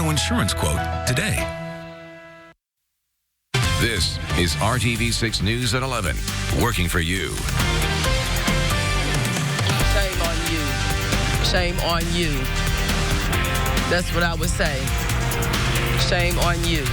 auto insurance quote today. This is RTV6 News at 11, working for you. Shame on you. Shame on you. That's what I would say. Shame on you.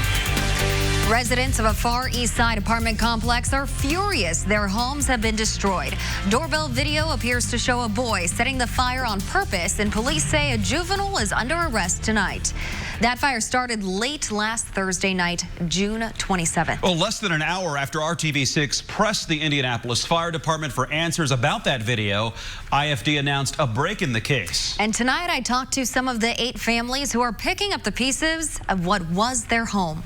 Residents of a Far East Side apartment complex are furious. Their homes have been destroyed. Doorbell video appears to show a boy setting the fire on purpose, and police say a juvenile is under arrest tonight. That fire started late last Thursday night, June 27th. Well, less than an hour after RTV6 pressed the Indianapolis Fire Department for answers about that video, IFD announced a break in the case. And tonight I talked to some of the 8 families who are picking up the pieces of what was their home.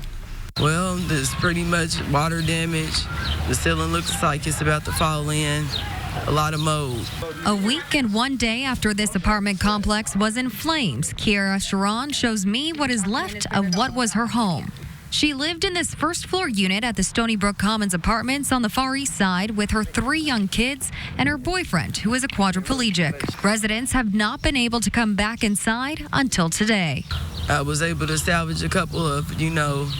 Well, there's pretty much water damage. The ceiling looks like it's about to fall in. A lot of mold. A week and 1 day after this apartment complex was in flames, Kiara Sharon shows me what is left of what was her home. She lived in this first-floor unit at the Stony Brook Commons Apartments on the Far East Side with her 3 young kids and her boyfriend, who is a quadriplegic. Residents have not been able to come back inside until today. I was able to salvage a couple of,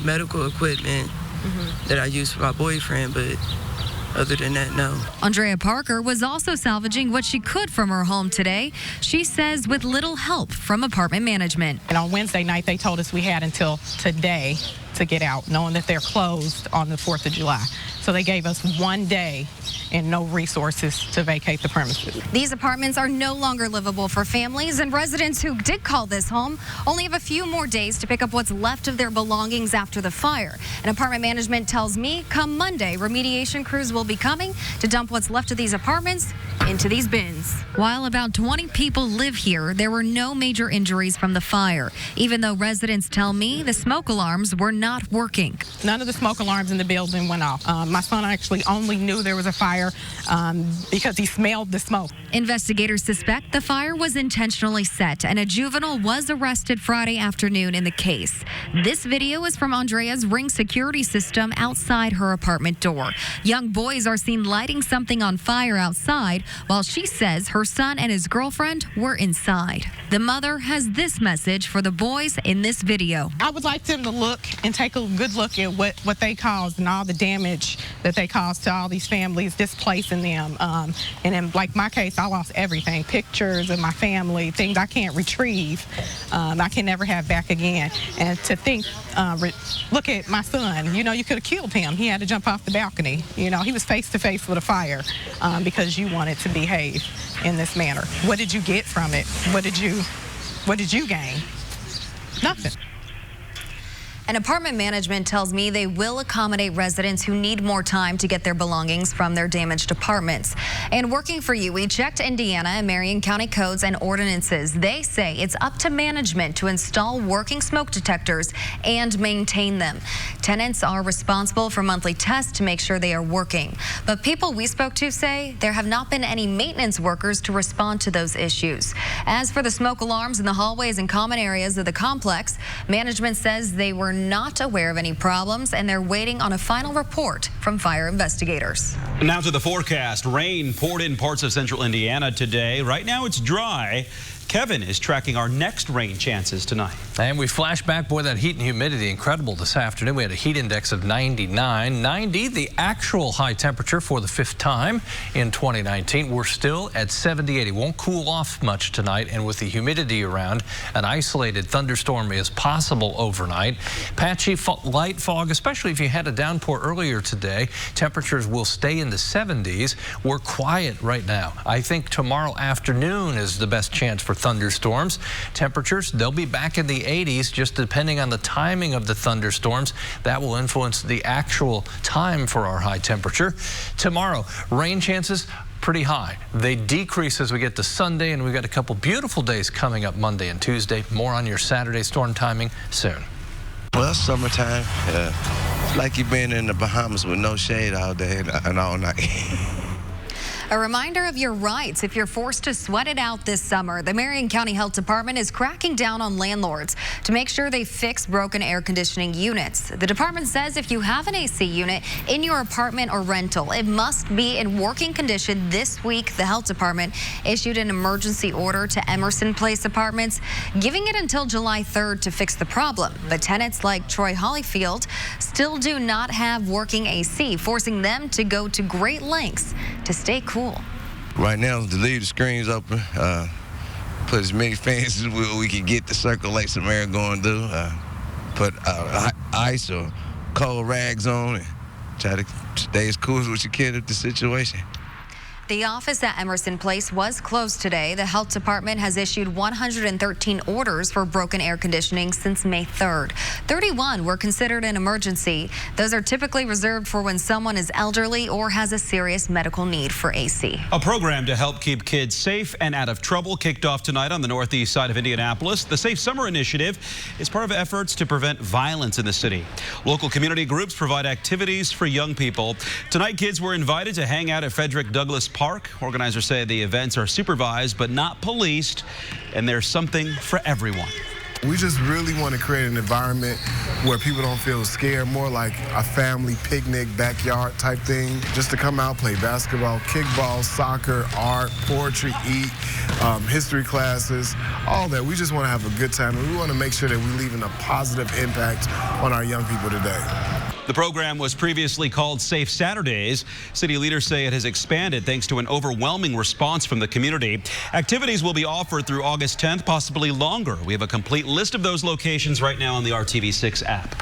medical equipment that I used for my boyfriend, but other than that, no. Andrea Parker was also salvaging what she could from her home today. She says with little help from apartment management. And on Wednesday night, they told us we had until today to get out, knowing that they're closed on the 4th of July. So they gave us 1 day and no resources to vacate the premises. These apartments are no longer livable for families, and residents who did call this home only have a few more days to pick up what's left of their belongings after the fire. And apartment management tells me come Monday, remediation crews will be coming to dump what's left of these apartments into these bins. While about 20 people live here, there were no major injuries from the fire, even though residents tell me the smoke alarms were not working. None of the smoke alarms in the building went off. My son actually only knew there was a fire because he smelled the smoke. Investigators suspect the fire was intentionally set, and a juvenile was arrested Friday afternoon in the case. This video is from Andrea's Ring security system outside her apartment door. Young boys are seen lighting something on fire outside, while she says her son and his girlfriend were inside. The mother has this message for the boys in this video. I would like them to look and take a good look at what they caused and all the damage that they caused to all these families, displacing them. And in like my case, I lost everything, pictures of my family, things I can't retrieve, I can never have back again. And to think, look at my son, you could have killed him. He had to jump off the balcony. He was face to face with a fire because you wanted to behave in this manner. What did you get from it? What did you gain? Nothing. And apartment management tells me they will accommodate residents who need more time to get their belongings from their damaged apartments. And working for you, we checked Indiana and Marion County codes and ordinances. They say it's up to management to install working smoke detectors and maintain them. Tenants are responsible for monthly tests to make sure they are working. But people we spoke to say there have not been any maintenance workers to respond to those issues. As for the smoke alarms in the hallways and common areas of the complex, management says they were not aware of any problems, and they're waiting on a final report from fire investigators. Now to the forecast. Rain poured in parts of central Indiana today. Right now it's dry. Kevin is tracking our next rain chances tonight. And we flash back, boy, that heat and humidity, incredible this afternoon. We had a heat index of 99. 90, the actual high temperature for the 5th time in 2019. We're still at 78. It won't cool off much tonight, and with the humidity around, an isolated thunderstorm is possible overnight. Patchy light fog, especially if you had a downpour earlier today. Temperatures will stay in the 70s. We're quiet right now. I think tomorrow afternoon is the best chance for thunderstorms. Temperatures, they'll be back in the 80s, just depending on the timing of the thunderstorms. That will influence the actual time for our high temperature. Tomorrow, rain chances pretty high. They decrease as we get to Sunday, and we've got a couple beautiful days coming up Monday and Tuesday. More on your Saturday storm timing soon. Well, summertime. It's like you've been in the Bahamas with no shade all day and all night. A reminder of your rights if you're forced to sweat it out this summer. The Marion County Health Department is cracking down on landlords to make sure they fix broken air conditioning units. The department says if you have an AC unit in your apartment or rental, it must be in working condition this week. The health department issued an emergency order to Emerson Place Apartments, giving it until July 3rd to fix the problem. But tenants like Troy Hollyfield still do not have working AC, forcing them to go to great lengths to stay cool. Right now, to leave the screens open, put as many fans as we can get to circulate some air going through, put ice or cold rags on and try to stay as cool as you can with the situation. The office at Emerson Place was closed today. The health department has issued 113 orders for broken air conditioning since May 3rd. 31 were considered an emergency. Those are typically reserved for when someone is elderly or has a serious medical need for AC. A program to help keep kids safe and out of trouble kicked off tonight on the northeast side of Indianapolis. The Safe Summer Initiative is part of efforts to prevent violence in the city. Local community groups provide activities for young people. Tonight, kids were invited to hang out at Frederick Douglass Park. Organizers say the events are supervised but not policed, and there's something for everyone. We just really want to create an environment where people don't feel scared, more like a family picnic, backyard type thing. Just to come out, play basketball, kickball, soccer, art, poetry, eat, history classes, all that. We just want to have a good time, and we want to make sure that we're leaving a positive impact on our young people today. The program was previously called Safe Saturdays. City leaders say it has expanded thanks to an overwhelming response from the community. Activities will be offered through August 10th, possibly longer. We have a complete list of those locations right now on the RTV6 app.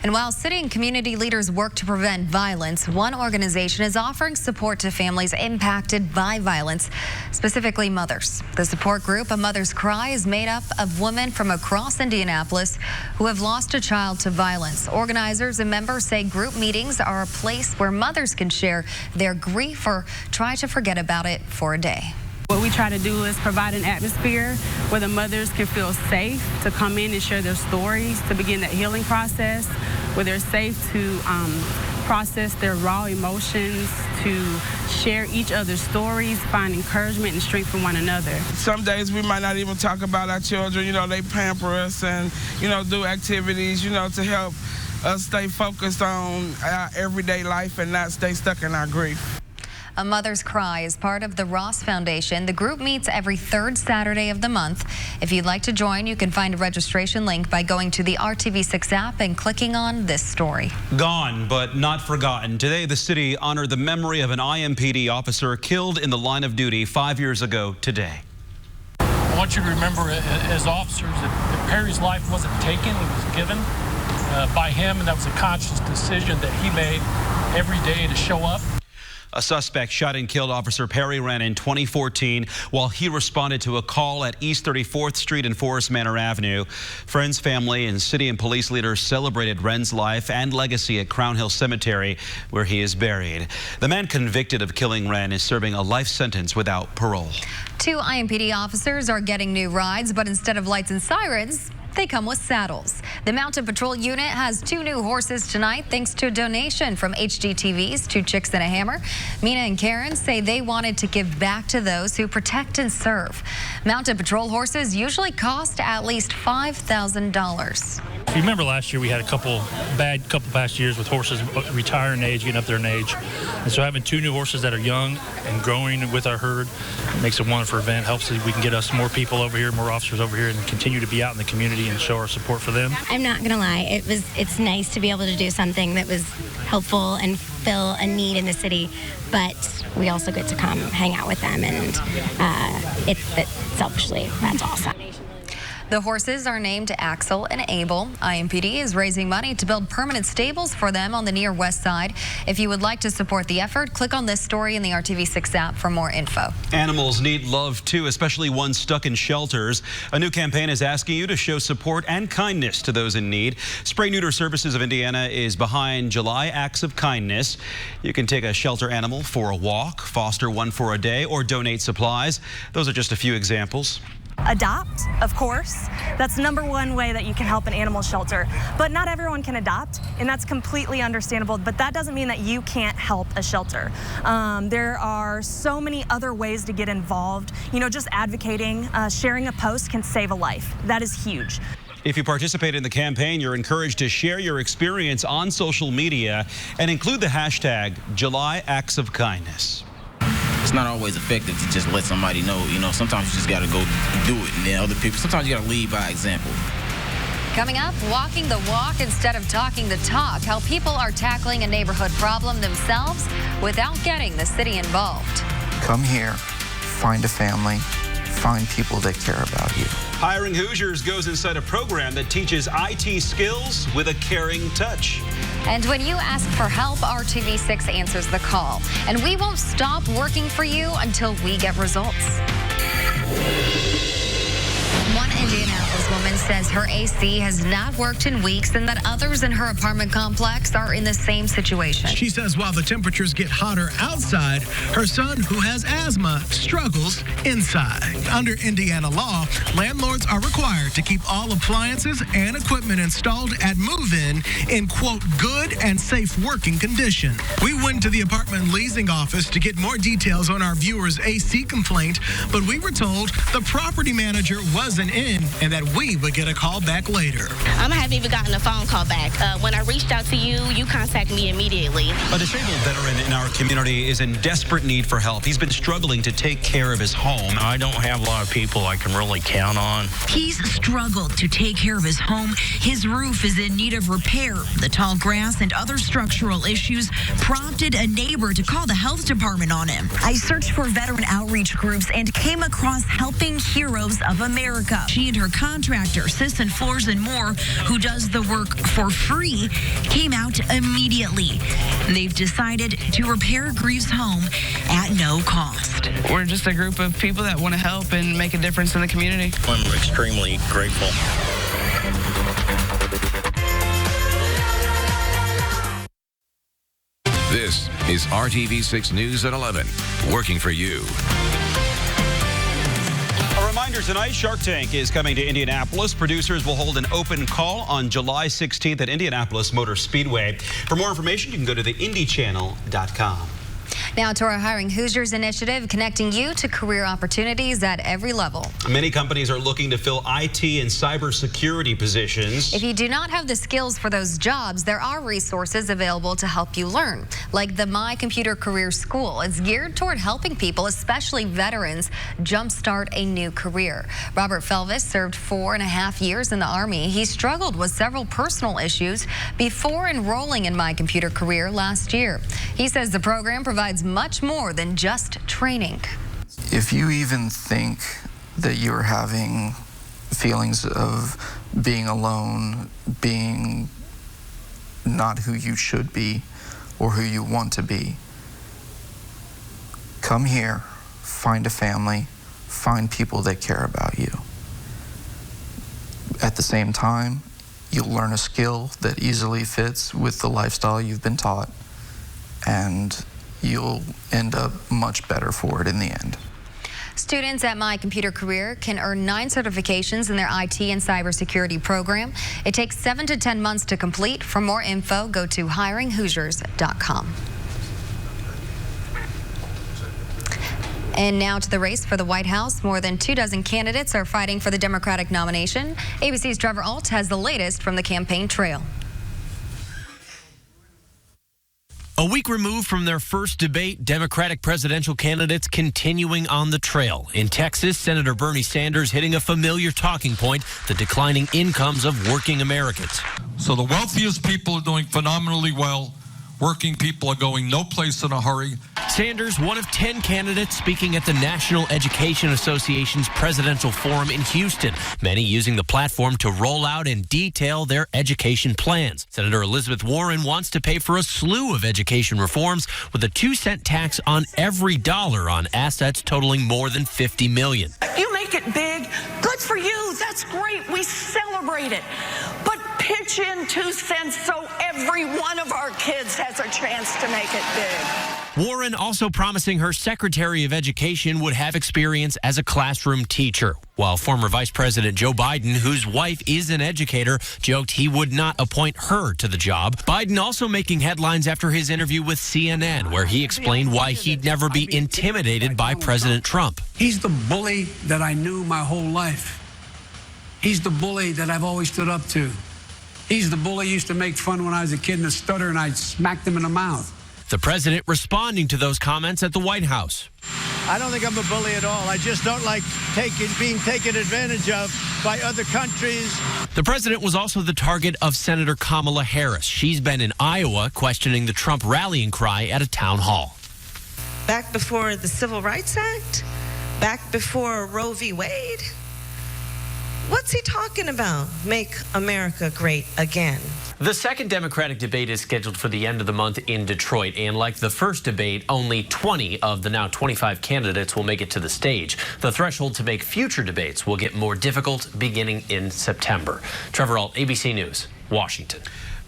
And while city and community leaders work to prevent violence, one organization is offering support to families impacted by violence, specifically mothers. The support group, A Mother's Cry, is made up of women from across Indianapolis who have lost a child to violence. Organizers and members say group meetings are a place where mothers can share their grief or try to forget about it for a day. What we try to do is provide an atmosphere where the mothers can feel safe to come in and share their stories, to begin that healing process, where they're safe to process their raw emotions, to share each other's stories, find encouragement and strength from one another. Some days we might not even talk about our children. You know, they pamper us and, you know, do activities, you know, to help us stay focused on our everyday life and not stay stuck in our grief. A Mother's Cry is part of the Ross Foundation. The group meets every third Saturday of the month. If you'd like to join, you can find a registration link by going to the RTV6 app and clicking on this story. Gone, but not forgotten. Today, the city honored the memory of an IMPD officer killed in the line of duty 5 years ago today. I want you to remember, as officers, that Perry's life wasn't taken, it was given by him, and that was a conscious decision that he made every day to show up. A suspect shot and killed Officer Perry Wren in 2014 while he responded to a call at East 34th Street and Forest Manor Avenue. Friends, family, and city and police leaders celebrated Wren's life and legacy at Crown Hill Cemetery, where he is buried. The man convicted of killing Wren is serving a life sentence without parole. 2 IMPD officers are getting new rides, but instead of lights and sirens, they come with saddles. The Mounted Patrol unit has 2 new horses tonight thanks to a donation from HGTV's 2 Chicks and a Hammer. Mina and Karen say they wanted to give back to those who protect and serve. Mounted Patrol horses usually cost at least $5,000. If you remember last year, we had a couple past years with horses retiring age, getting up there in age. And so having 2 new horses that are young and growing with our herd makes a wonderful event. Helps us, we can get us more people over here, more officers over here, and continue to be out in the community and show our support for them. I'm not gonna lie, it's nice to be able to do something that was helpful and fill a need in the city, but we also get to come hang out with them, and selfishly, that's awesome. The horses are named Axel and Abel. IMPD is raising money to build permanent stables for them on the near west side. If you would like to support the effort, click on this story in the RTV6 app for more info. Animals need love too, especially ones stuck in shelters. A new campaign is asking you to show support and kindness to those in need. Spray Neuter Services of Indiana is behind July Acts of Kindness. You can take a shelter animal for a walk, foster one for a day, or donate supplies. Those are just a few examples. Adopt, of course. That's number one way that you can help an animal shelter. But not everyone can adopt, and that's completely understandable. But that doesn't mean that you can't help a shelter. There are so many other ways to get involved. You know, just advocating, sharing a post can save a life. That is huge. If you participate in the campaign, you're encouraged to share your experience on social media and include the hashtag July Acts of Kindness. It's not always effective to just let somebody know. You know, sometimes you just got to go do it, and then other people, sometimes you got to lead by example. Coming up, walking the walk instead of talking the talk. How people are tackling a neighborhood problem themselves without getting the city involved. Come here, find a family, find people that care about you. Hiring Hoosiers goes inside a program that teaches IT skills with a caring touch. And when you ask for help, RTV6 answers the call. And we won't stop working for you until we get results. One Indianapolis woman says her AC has not worked in weeks and that others in her apartment complex are in the same situation. She says while the temperatures get hotter outside, her son, who has asthma, struggles inside. Under Indiana law, landlords are required to keep all appliances and equipment installed at move-in, quote, good and safe working condition. We went to the apartment leasing office to get more details on our viewer's AC complaint, but we were told the property manager wasn't in and that we would get a call back later. I haven't even gotten a phone call back. When I reached out to you, you contacted me immediately. A disabled veteran in our community is in desperate need for help. He's been struggling to take care of his home. I don't have a lot of people I can really count on. He's struggled to take care of his home. His roof is in need of repair. The tall grass and other structural issues prompted a neighbor to call the health department on him. I searched for veteran outreach groups and came across Helping Heroes of America. She and her contractor, Sisson Floors and More, who does the work for free, came out immediately. They've decided to repair Greaves' home at no cost. We're just a group of people that want to help and make a difference in the community. I'm extremely grateful. This is RTV6 News at 11, working for you. A reminder tonight, Shark Tank is coming to Indianapolis. Producers will hold an open call on July 16th at Indianapolis Motor Speedway. For more information, you can go to theindychannel.com. Now to our Hiring Hoosiers initiative, connecting you to career opportunities at every level. Many companies are looking to fill IT and cybersecurity positions. If you do not have the skills for those jobs, there are resources available to help you learn, like the My Computer Career School. It's geared toward helping people, especially veterans, jumpstart a new career. Robert Felvis served 4.5 years in the Army. He struggled with several personal issues before enrolling in My Computer Career last year. He says the program provides much more than just training. If you even think that you're having feelings of being alone, being not who you should be or who you want to be, come here, find a family, find people that care about you. At the same time, you'll learn a skill that easily fits with the lifestyle you've been taught, and you'll end up much better for it in the end. Students at My Computer Career can earn 9 certifications in their IT and cybersecurity program. It takes 7 to 10 months to complete. For more info, go to hiringhoosiers.com. And now to the race for the White House. More than 24 candidates are fighting for the Democratic nomination. ABC's Trevor Ault has the latest from the campaign trail. A week removed from their first debate, Democratic presidential candidates continuing on the trail. In Texas, Senator Bernie Sanders hitting a familiar talking point, the declining incomes of working Americans. So the wealthiest people are doing phenomenally well. Working people are going no place in a hurry. Sanders, one of 10 candidates speaking at the National Education Association's presidential forum in Houston, many using the platform to roll out and detail their education plans. Senator Elizabeth Warren wants to pay for a slew of education reforms with a 2-cent tax on every dollar on assets totaling more than $50 million. You make it big, good for you, that's great, we celebrate it. But pinch pitch in 2 cents so every one of our kids has a chance to make it big. Warren also promising her Secretary of Education would have experience as a classroom teacher, while former Vice President Joe Biden, whose wife is an educator, joked he would not appoint her to the job. Biden also making headlines after his interview with CNN, where he explained why he'd never be intimidated by President Trump. He's the bully that I knew my whole life. He's the bully that I've always stood up to. He's the bully I used to make fun when I was a kid in a stutter and I smacked him in the mouth. The president responding to those comments at the White House. I don't think I'm a bully at all. I just don't like being taken advantage of by other countries. The president was also the target of Senator Kamala Harris. She's been in Iowa questioning the Trump rallying cry at a town hall. Back before the Civil Rights Act? Back before Roe v. Wade? What's he talking about? Make America great again. The second Democratic debate is scheduled for the end of the month in Detroit, and like the first debate, only 20 of the now 25 candidates will make it to the stage. The threshold to make future debates will get more difficult beginning in September. Trevor Ault, ABC News, Washington.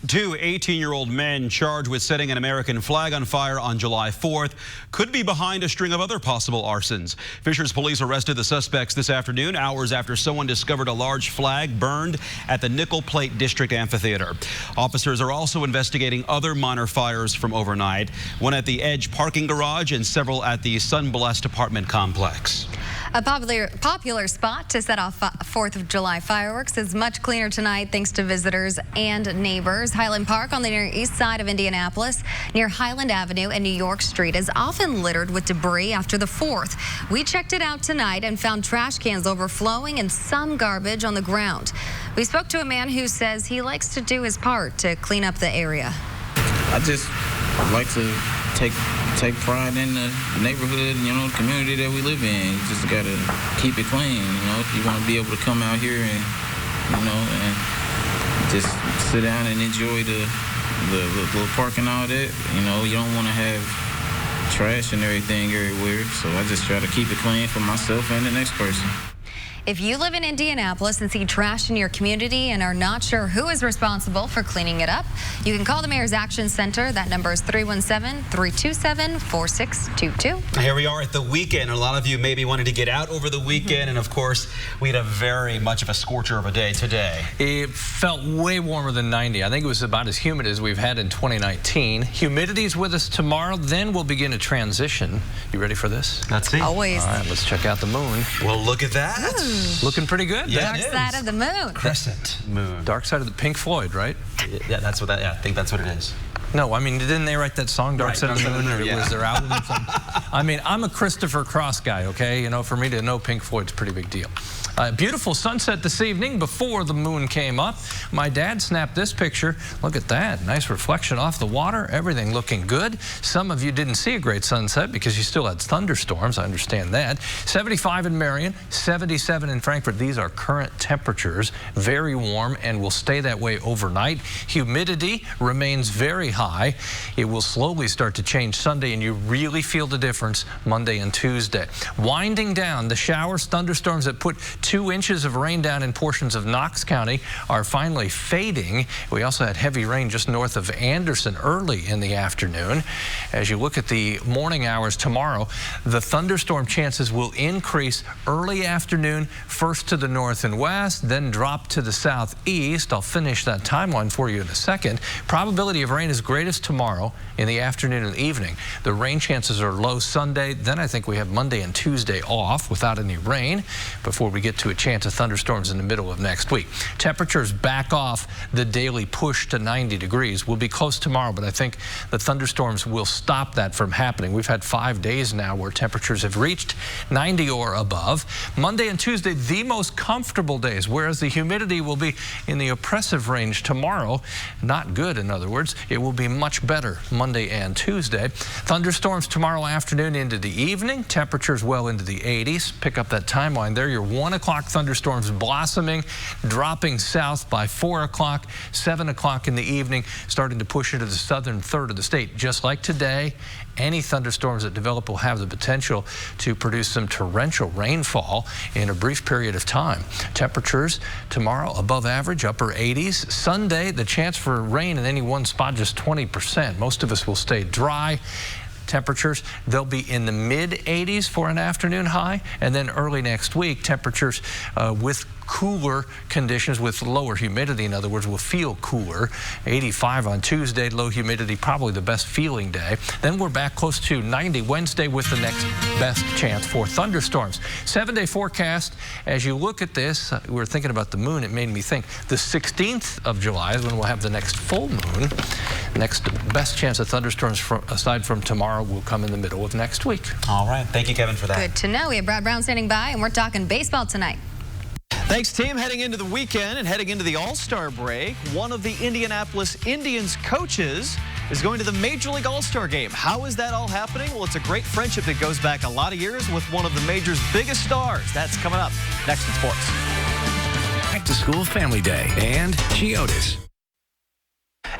2 18-year-old men charged with setting an American flag on fire on July 4th could be behind a string of other possible arsons. Fishers police arrested the suspects this afternoon, hours after someone discovered a large flag burned at the Nickel Plate District Amphitheater. Officers are also investigating other minor fires from overnight, one at the Edge parking garage and several at the Sunblessed apartment complex. A popular spot to set off 4th of July fireworks is much cleaner tonight thanks to visitors and neighbors. Highland Park on the near east side of Indianapolis near Highland Avenue and New York Street is often littered with debris after the 4th. We checked it out tonight and found trash cans overflowing and some garbage on the ground. We spoke to a man who says he likes to do his part to clean up the area. I just like to take pride in the neighborhood, the community that we live in. You just gotta keep it clean, If you want to be able to come out here and, and just sit down and enjoy the little park and all that, you don't want to have trash and everything everywhere. So I just try to keep it clean for myself and the next person. If you live in Indianapolis and see trash in your community and are not sure who is responsible for cleaning it up, you can call the Mayor's Action Center. That number is 317-327-4622. Here we are at the weekend. A lot of you maybe wanted to get out over the weekend, and of course, we had a very much of a scorcher of a day today. It felt way warmer than 90. I think it was about as humid as we've had in 2019. Humidity's with us tomorrow, then we'll begin a transition. You ready for this? Let's see. Always. All right, let's check out the moon. Well, look at that. Ooh. Looking pretty good. Yeah, Dark side of the moon. Crescent moon. Dark side of the Pink Floyd, right? Yeah, that's what that. Yeah, I think that's what it is. No, I mean, didn't they write that song, Dark Side of the Moon, or it was their album or something? I mean, I'm a Christopher Cross guy, okay? For me to know Pink Floyd's a pretty big deal. Beautiful sunset this evening before the moon came up. My dad snapped this picture. Look at that. Nice reflection off the water. Everything looking good. Some of you didn't see a great sunset because you still had thunderstorms. I understand that. 75 in Marion, 77 in Frankfort. These are current temperatures. Very warm and will stay that way overnight. Humidity remains very high. It will slowly start to change Sunday, and you really feel the difference Monday and Tuesday. Winding down, the showers, thunderstorms that put 2 inches of rain down in portions of Knox County are finally fading. We also had heavy rain just north of Anderson early in the afternoon. As you look at the morning hours tomorrow, the thunderstorm chances will increase early afternoon, first to the north and west, then drop to the southeast. I'll finish that timeline for you in a second. Probability of rain is greatest tomorrow in the afternoon and evening. The rain chances are low Sunday. Then I think we have Monday and Tuesday off without any rain before we get to a chance of thunderstorms in the middle of next week. Temperatures back off the daily push to 90 degrees. We'll be close tomorrow, but I think the thunderstorms will stop that from happening. We've had 5 days now where temperatures have reached 90 or above. Monday and Tuesday, the most comfortable days, whereas the humidity will be in the oppressive range tomorrow. Not good, in other words. It will be much better Monday and Tuesday. Thunderstorms tomorrow afternoon into the evening. Temperatures well into the 80s. Pick up that timeline there. Your 1 o'clock o'clock, thunderstorms blossoming, dropping south by 4 o'clock, 7 o'clock in the evening, starting to push into the southern third of the state. Just like today, any thunderstorms that develop will have the potential to produce some torrential rainfall in a brief period of time. Temperatures tomorrow above average, upper 80s. Sunday, the chance for rain in any one spot just 20%. Most of us will stay dry. Temperatures, they'll be in the mid-80s for an afternoon high, and then early next week, temperatures with cooler conditions with lower humidity. In other words, will feel cooler. 85 on Tuesday, low humidity, probably the best feeling day. Then we're back close to 90 Wednesday with the next best chance for thunderstorms. 7-day forecast. As you look at this, we were thinking about the moon. It made me think the 16th of July is when we'll have the next full moon. Next best chance of thunderstorms aside from tomorrow will come in the middle of next week. All right. Thank you, Kevin, for that. Good to know. We have Brad Brown standing by, and we're talking baseball tonight. Thanks, team. Heading into the weekend and heading into the All-Star break, one of the Indianapolis Indians coaches is going to the Major League All-Star game. How is that all happening? Well, it's a great friendship that goes back a lot of years with one of the Major's biggest stars. That's coming up next in sports. Back to School Family Day and Chiodas.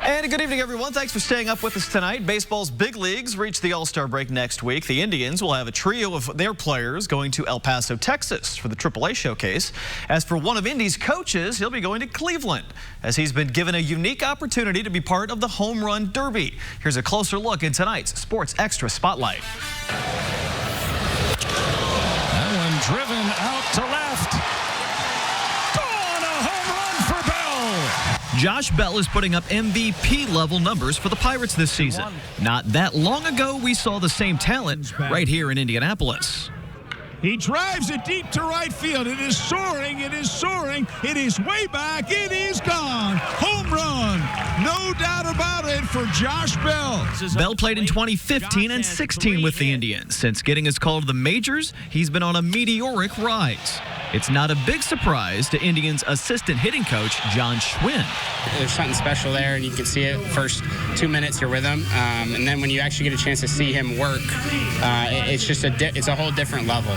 And good evening, everyone. Thanks for staying up with us tonight. Baseball's big leagues reach the All-Star break next week. The Indians will have a trio of their players going to El Paso, Texas for the AAA showcase. As for one of Indy's coaches, he'll be going to Cleveland as he's been given a unique opportunity to be part of the Home Run Derby. Here's a closer look in tonight's Sports Extra Spotlight. That one driven out to left. Josh Bell is putting up MVP-level numbers for the Pirates this season. Not that long ago, we saw the same talent right here in Indianapolis. He drives it deep to right field. It is soaring. It is soaring. It is way back. It is gone. Home run. No doubt about it for Josh Bell. Bell played in 2015 and 16 with the Indians. Since getting his call to the majors, he's been on a meteoric rise. It's not a big surprise to Indians assistant hitting coach John Schwinn. There's something special there, and you can see it first 2 minutes you're with him, and then when you actually get a chance to see him work, it's just it's a whole different level.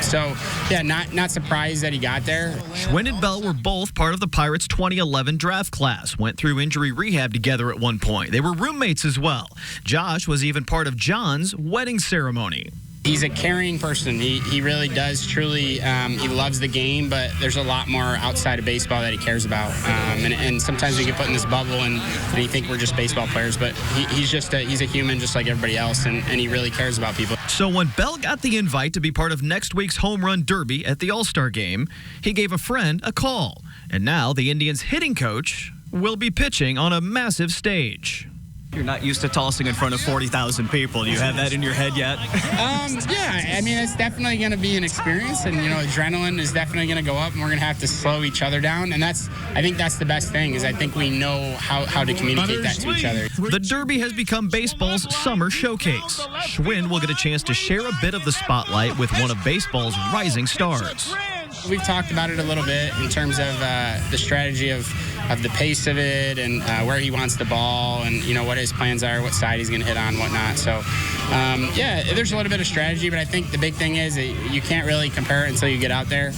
So yeah, not surprised that he got there. Schwinn and Bell were both part of the Pirates' 2011 draft class. Went through injury rehab together at one point. They were roommates as well. Josh was even part of John's wedding ceremony. He's a caring person. He really does truly. He loves the game, but there's a lot more outside of baseball that he cares about. And sometimes we get put in this bubble and you think we're just baseball players, but he's a human just like everybody else, and he really cares about people. So when Bell got the invite to be part of next week's Home Run Derby at the All-Star game, he gave a friend a call. And now the Indians' hitting coach will be pitching on a massive stage. You're not used to tossing in front of 40,000 people. Do you have that in your head yet? Yeah, I mean, it's definitely going to be an experience, and, adrenaline is definitely going to go up, and we're going to have to slow each other down, and I think that's the best thing, is I think we know how to communicate that to each other. The Derby has become baseball's summer showcase. Schwinn will get a chance to share a bit of the spotlight with one of baseball's rising stars. We've talked about it a little bit in terms of the strategy of the pace of it and where he wants the ball and, what his plans are, what side he's going to hit on, whatnot. So, yeah, there's a little bit of strategy, but I think the big thing is that you can't really compare it until you get out there.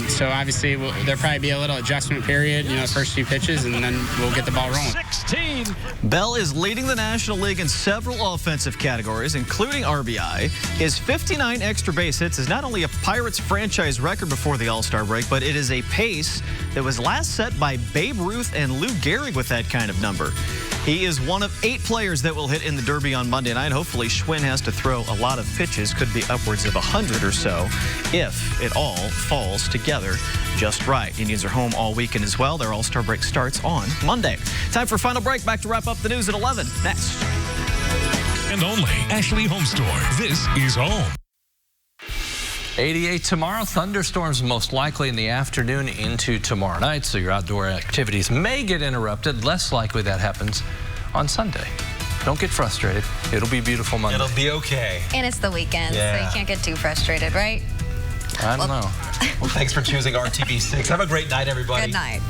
So obviously there'll probably be a little adjustment period, the first few pitches, and then we'll get the ball rolling. 16. Bell is leading the National League in several offensive categories, including RBI. His 59 extra base hits is not only a Pirates franchise record before the All-Star break, but it is a pace that was last set by Babe Ruth and Lou Gehrig with that kind of number. He is one of 8 players that will hit in the Derby on Monday night. Hopefully, Schwinn has to throw a lot of pitches, could be upwards of 100 or so, if it all falls together just right. Indians are home all weekend as well. Their All-Star break starts on Monday. Time for final break. Back to wrap up the news at 11. Next. And only Ashley Home Store. This is home. 88 tomorrow. Thunderstorms most likely in the afternoon into tomorrow night, so your outdoor activities may get interrupted. Less likely that happens on Sunday. Don't get frustrated. It'll be beautiful Monday. It'll be okay. And it's the weekend, so you can't get too frustrated, right? I don't know. Well, thanks for choosing RTV6. Have a great night, everybody. Good night.